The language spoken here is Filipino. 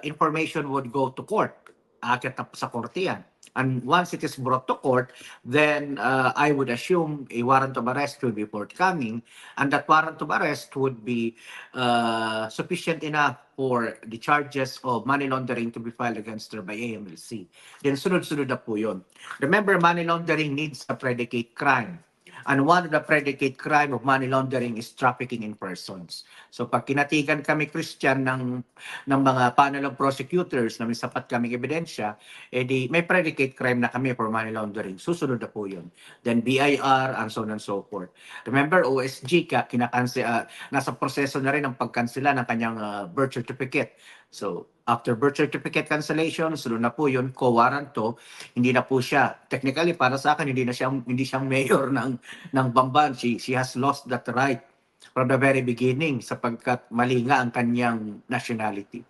information would go to court. Aakyat na po sa korte yan. And once it is brought to court, then I would assume a warrant of arrest will be forthcoming, and that warrant of arrest would be sufficient enough for the charges of money laundering to be filed against her by AMLC. Then sunod-sunod na po yun. Remember, money laundering needs a predicate crime. And one of the predicate crime of money laundering is trafficking in persons. So pag kinatigan kami, Christian, ng mga panel of prosecutors na may sapat kaming ebidensya, may predicate crime na kami for money laundering. Susunod na po yun. Then BIR and so on and so forth. Remember, OSG, nasa proseso na rin ang pagkansela ng kanyang birth certificate. So, after birth certificate cancellation, sunod na po yun, co-warranto, hindi na po siya, technically para sa akin, hindi siyang mayor ng Bamban. She has lost that right from the very beginning sapagkat mali nga ang kanyang nationality.